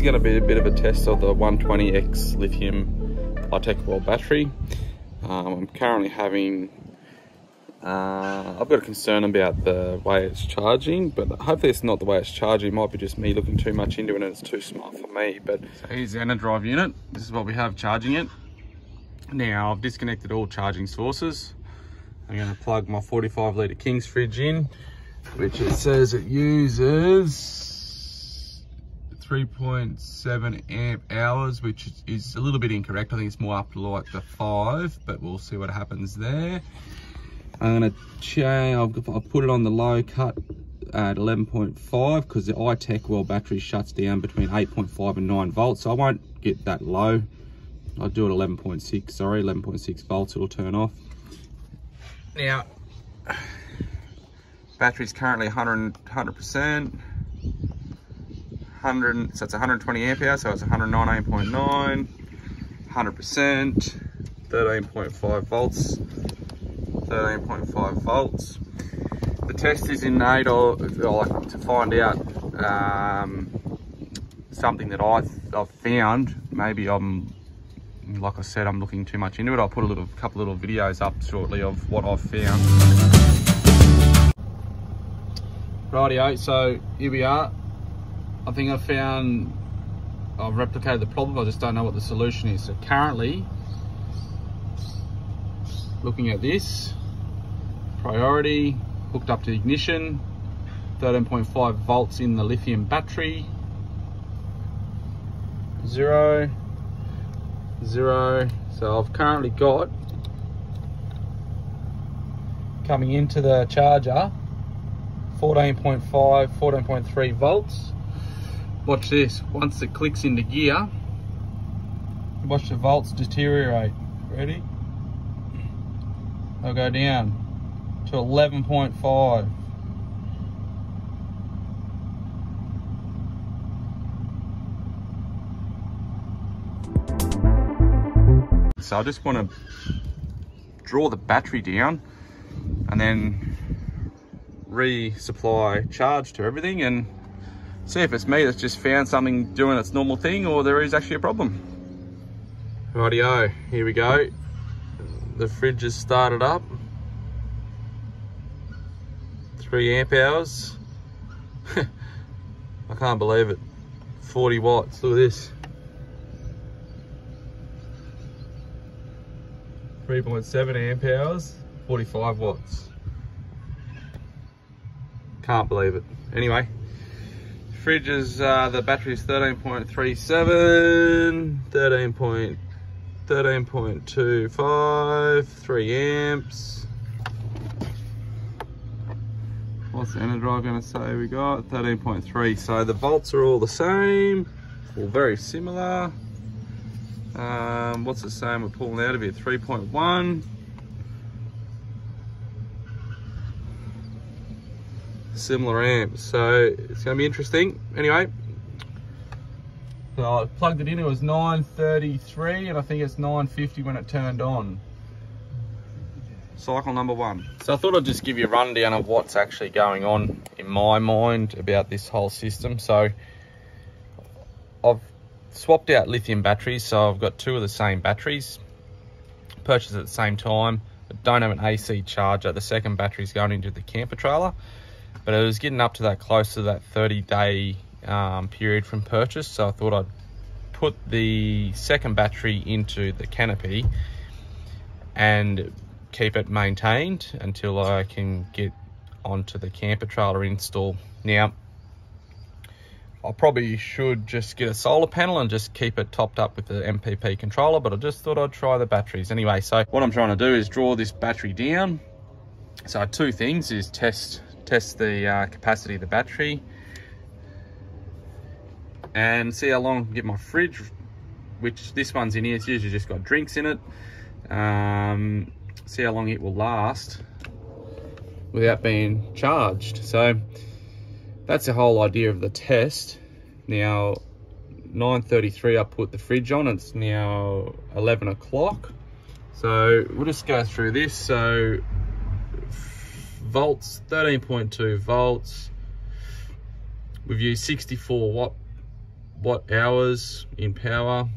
going to be a bit of a test of the 120X lithium high-tech well battery. I'm currently having, I've got a concern about the way it's charging, but hopefully it's not the way it's charging. It might be just me looking too much into it and it's too smart for me. But so here's the inner drive unit. This is what we have charging it. Now I've disconnected all charging sources. I'm going to plug my 45 litre King's fridge in, which it says it uses 3.7 amp hours, which is a little bit incorrect. I think it's more up to like the 5, but we'll see what happens there. I'm going to change, I'll put it on the low cut at 11.5 because the iTech well battery shuts down between 8.5 and 9 volts, so I won't get that low. I'll do it 11.6, sorry, 11.6 volts, it'll turn off. Now, battery's currently 100%, so it's 120 amp hours, so it's 119.9, 100%, 13.5 volts, 13.5 volts. The test is in need of, like, to find out something that I've found. Maybe like I said, I'm looking too much into it. I'll put a couple little videos up shortly of what I've found. Rightio, so here we are. I think I've replicated the problem. I just don't know what the solution is. So currently, looking at this, priority, hooked up to the ignition, 13.5 volts in the lithium battery, 0, 0. So I've currently got, coming into the charger, 14.5, 14.3 volts. Watch this, once it clicks into gear, watch the volts deteriorate. Ready? They'll go down to 11.5. So I just want to draw the battery down and then resupply charge to everything and see if it's me that's just found something doing its normal thing or there is actually a problem. Rightio, here we go. The fridge has started up. 3 amp hours. I can't believe it. 40 watts, look at this. 3.7 amp hours, 45 watts. Can't believe it. Anyway, fridge is, the battery is 13.37, 13.25, 3 amps. What's the inner drive going to say we got? 13.3. So the volts are all the same, all very similar. What's it saying we're pulling out of here? 3.1. Similar amps, so it's going to be interesting. Anyway, so I plugged it in, it was 9:33 and I think it's 9:50 when it turned on. Cycle number 1. So I thought I'd just give you a rundown of what's actually going on in my mind about this whole system. So I've swapped out lithium batteries, so I've got 2 of the same batteries, purchased at the same time, but don't have an AC charger. The second battery's going into the camper trailer, but it was getting up to that close to that 30-day period from purchase, so I thought I'd put the second battery into the canopy and keep it maintained until I can get onto the camper trailer install. Now, I probably should just get a solar panel and just keep it topped up with the MPP controller, but I just thought I'd try the batteries. Anyway, so what I'm trying to do is draw this battery down. So 2 things is test the capacity of the battery and see how long I can get my fridge, which this one's in here, it's usually just got drinks in it. See how long it will last without being charged. So that's the whole idea of the test. Now, 9:33 I put the fridge on, it's now 11 o'clock. So we'll just go through this. So volts, 13.2 volts. We've used 64 watt watt hours in power.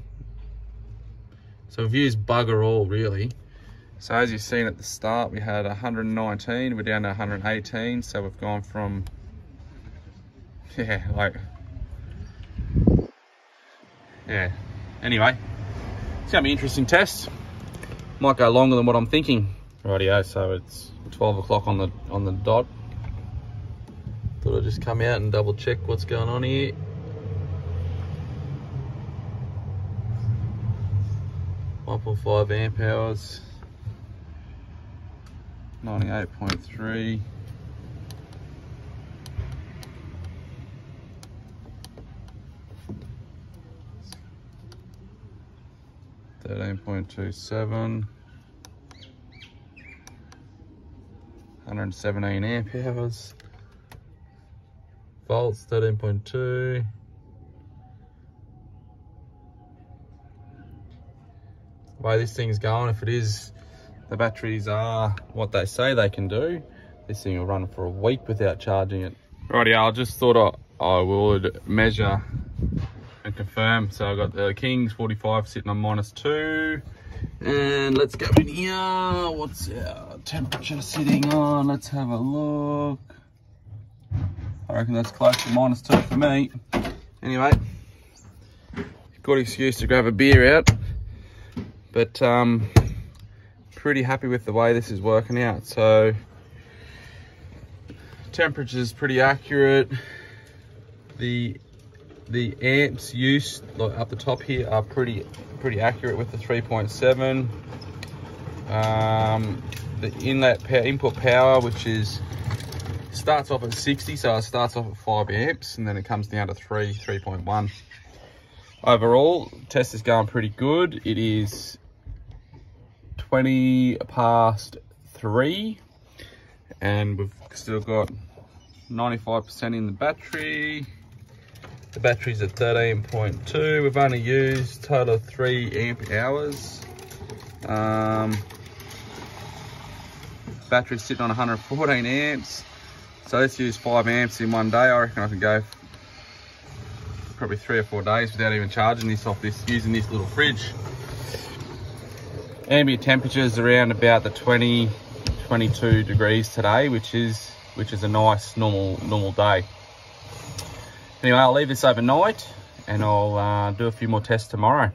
So we've used bugger all really. So as you've seen at the start, we had 119, we're down to 118. So we've gone from, anyway, it's gonna be an interesting test. Might go longer than what I'm thinking. Rightio, so it's 12 o'clock on the dot. Thought I'd just come out and double check what's going on here. .5 amp hours, 98.3. $13.27, 117 amp hours, volts 13.2. The way this thing's going, if it is, the batteries are what they say they can do, this thing will run for a week without charging it. Righty, I just thought I would measure and confirm. So I've got the King's 45 sitting on -2. And let's go in here. What's our temperature sitting on? Let's have a look. I reckon that's close to -2 for me. Anyway, good excuse to grab a beer out. But pretty happy with the way this is working out. So temperature's pretty accurate. The amps used up the top here are pretty accurate with the 3.7. The input power, which starts off at 60, so it starts off at 5 amps and then it comes down to 3.1. Overall, test is going pretty good. It is 3:20 and we've still got 95% in the battery. The battery's at 13.2. We've only used a total of 3 amp hours. Battery's sitting on 114 amps. So let's use 5 amps in one day. I reckon I could go probably 3 or 4 days without even charging this off using this little fridge. Ambient temperatures around about the 22 degrees today, which is a nice normal day. Anyway, I'll leave this overnight and I'll do a few more tests tomorrow.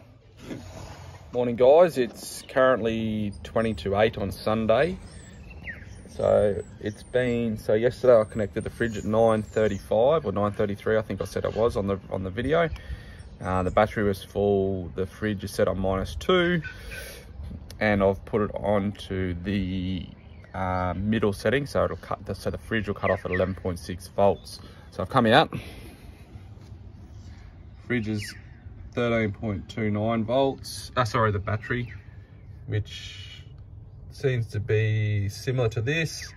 Morning guys, it's currently 20 to 8 on Sunday. So yesterday I connected the fridge at 9:35 or 9:33, I think I said it was on the video. The battery was full, the fridge is set on -2, and I've put it on to the middle setting, so the fridge will cut off at 11.6 volts. So I've come out. Fridge is 13.29 volts. The battery, which seems to be similar to this.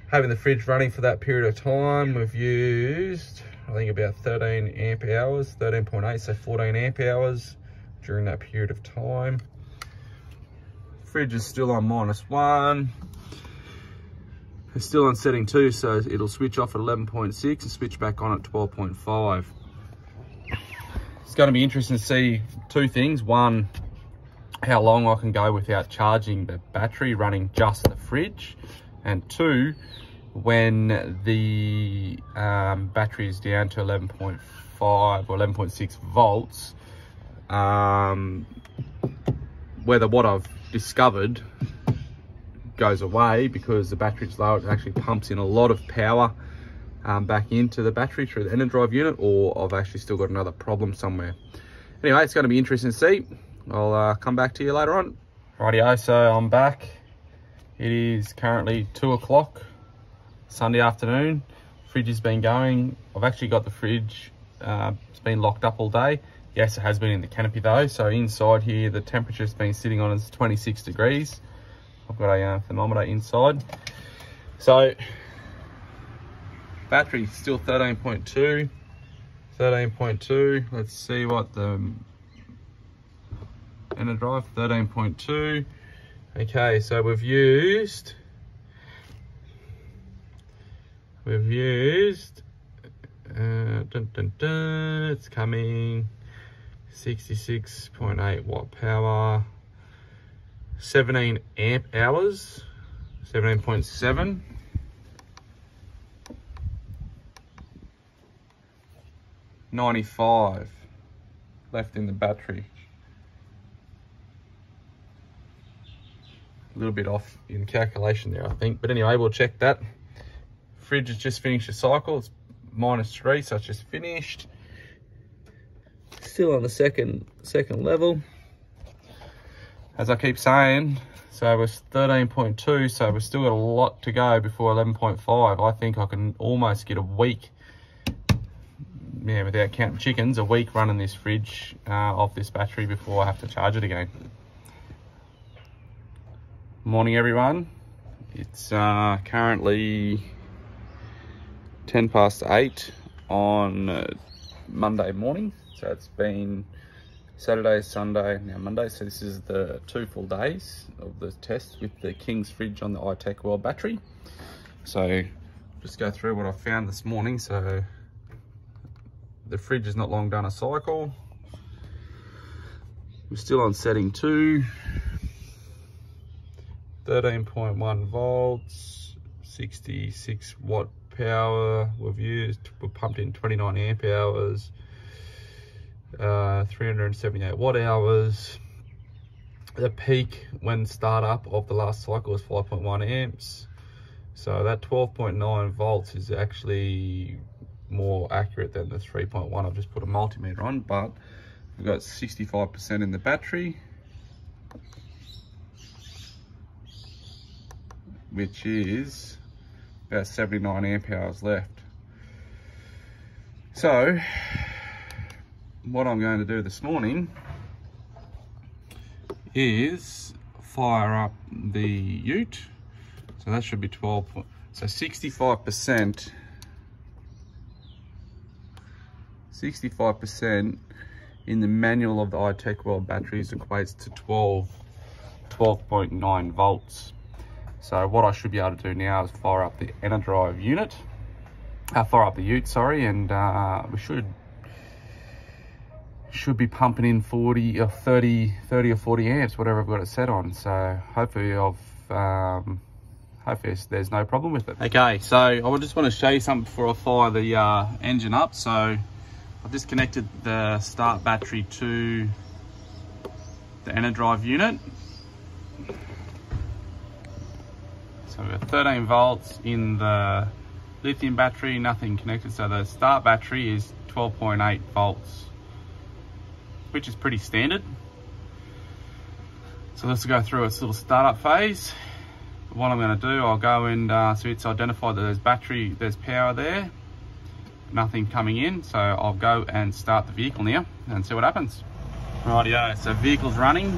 Having the fridge running for that period of time, we've used, I think, about 13 amp hours, 13.8, so 14 amp hours during that period of time. Fridge is still on -1. It's still on setting 2, so it'll switch off at 11.6 and switch back on at 12.5. It's going to be interesting to see two things. One, how long I can go without charging the battery running just the fridge, and two, when the battery is down to 11.5 or 11.6 volts, whether what I've discovered goes away because the battery's low, it actually pumps in a lot of power back into the battery through the end drive unit, or I've actually still got another problem somewhere. Anyway, it's going to be interesting to see. I'll come back to you later on. Rightio, so I'm back. It is currently 2 o'clock Sunday afternoon. Fridge has been going. I've actually got the fridge, it's been locked up all day. Yes, it has been in the canopy though. So inside here, the temperature's been sitting on is 26 degrees. I've got a thermometer inside. So battery still 13.2. Let's see what the inner drive, 13.2. Okay, so we've used 10 dun, dun. It's coming. 66.8 watt power. 17 amp hours. 17.7. $95 left in the battery. A little bit off in calculation there, I think. But anyway, we'll check that. Fridge has just finished a cycle. It's -3, so it's just finished. Still on the second level. As I keep saying, so it was 13.2, so we've still got a lot to go before 11.5. I think I can almost get a week, yeah, without counting chickens, a week running this fridge off this battery before I have to charge it again. Morning everyone. It's currently 8:10 on Monday morning. So it's been Saturday, Sunday, now Monday. So this is the 2 full days of the test with the King's fridge on the iTech World battery. So just go through what I found this morning. So the fridge has not long done a cycle. We're still on setting 2. 13.1 volts, 66 watt power we've pumped in 29 amp hours, 378 watt hours. The peak when start up of the last cycle was 5.1 amps. So that 12.9 volts is actually more accurate than the 3.1. I've just put a multimeter on, but we've got 65% in the battery, which is about 79 amp hours left. So what I'm going to do this morning is fire up the ute. So that should be 12. So 65% in the manual of the iTech World batteries equates to 12.9 volts. So what I should be able to do now is fire up the EnerDrive unit, fire up the ute, sorry, and we should be pumping in 40 or 30 or 40 amps, whatever I've got it set on. So hopefully there's no problem with it. Okay, so I just want to show you something before I fire the engine up. So I've just connected the start battery to the EnerDrive unit. So we've got 13 volts in the lithium battery, nothing connected. So the start battery is 12.8 volts, which is pretty standard. So let's go through its little startup phase. What I'm going to do, I'll go and so it's identified that there's power there, nothing coming in. So I'll go and start the vehicle now and see what happens. Rightio, so vehicle's running.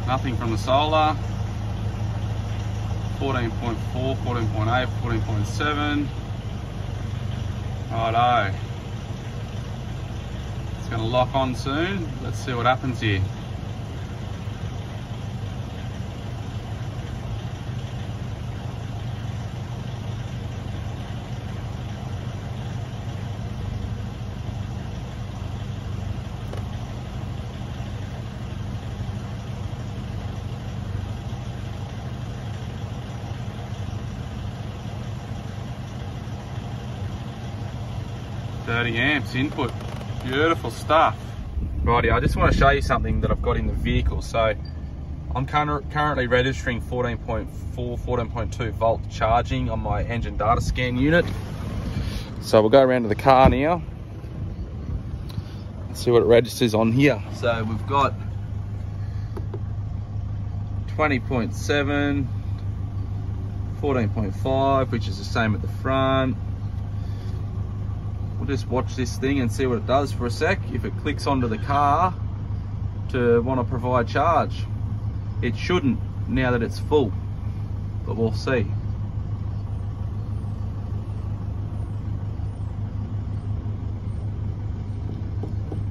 Nothing from the solar. 14.4, 14.8, 14.7. Righto. It's going to lock on soon. Let's see what happens here. Amps input, beautiful stuff. Righty, I just want to show you something that I've got in the vehicle. So I'm currently registering 14.4, 14.2 volt charging on my engine data scan unit. So we'll go around to the car now and see what it registers on here. So we've got 20.7, 14.5, which is the same at the front. We'll just watch this thing and see what it does for a sec. If it clicks onto the car to want to provide charge. It shouldn't now that it's full, but we'll see.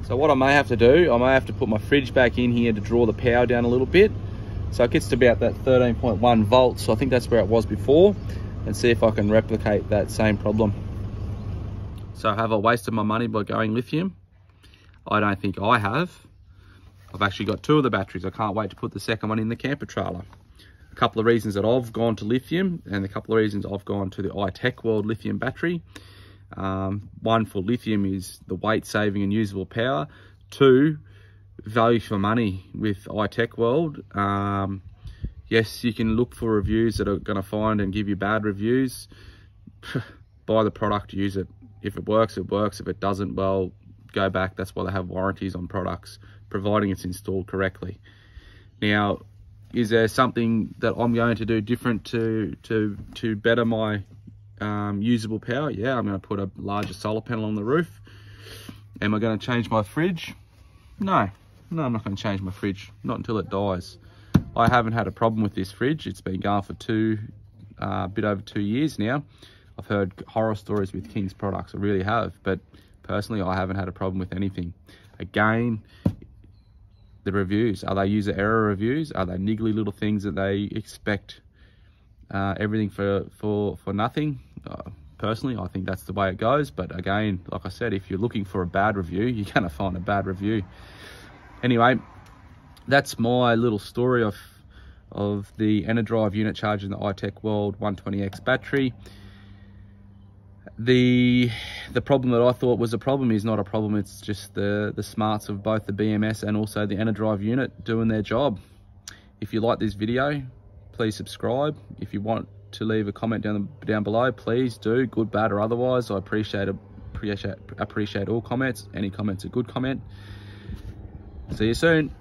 So what I may have to do, I may have to put my fridge back in here to draw the power down a little bit. So it gets to about that 13.1 volts. So I think that's where it was before, and see if I can replicate that same problem. So have I wasted my money by going lithium? I don't think I have. I've actually got 2 of the batteries. I can't wait to put the second one in the camper trailer. A couple of reasons that I've gone to lithium, and a couple of reasons I've gone to the iTech World lithium battery. One, for lithium, is the weight saving and usable power. 2, value for money with iTech World. Yes, you can look for reviews that are going to find and give you bad reviews. Buy the product, use it. If it works, it works. If it doesn't, well, go back. That's why they have warranties on products, providing it's installed correctly. Now, is there something that I'm going to do different to better my usable power? Yeah, I'm going to put a larger solar panel on the roof. Am I going to change my fridge? No, I'm not going to change my fridge, not until it dies. I haven't had a problem with this fridge. It's been going for a bit over 2 years now. I've heard horror stories with King's products, I really have, but personally I haven't had a problem with anything. Again, the reviews, are they user error reviews? Are they niggly little things that they expect everything for nothing? Personally, I think that's the way it goes, but again, like I said, if you're looking for a bad review, you're going to find a bad review. Anyway, that's my little story of the EnerDrive unit charging the iTech World 120X battery. The problem that I thought was a problem is not a problem. It's just the smarts of both the BMS and also the EnerDrive unit doing their job. If you like this video, please subscribe. If you want to leave a comment down below, please do, good, bad, or otherwise. I appreciate all comments. Any comment's a good comment. See you soon.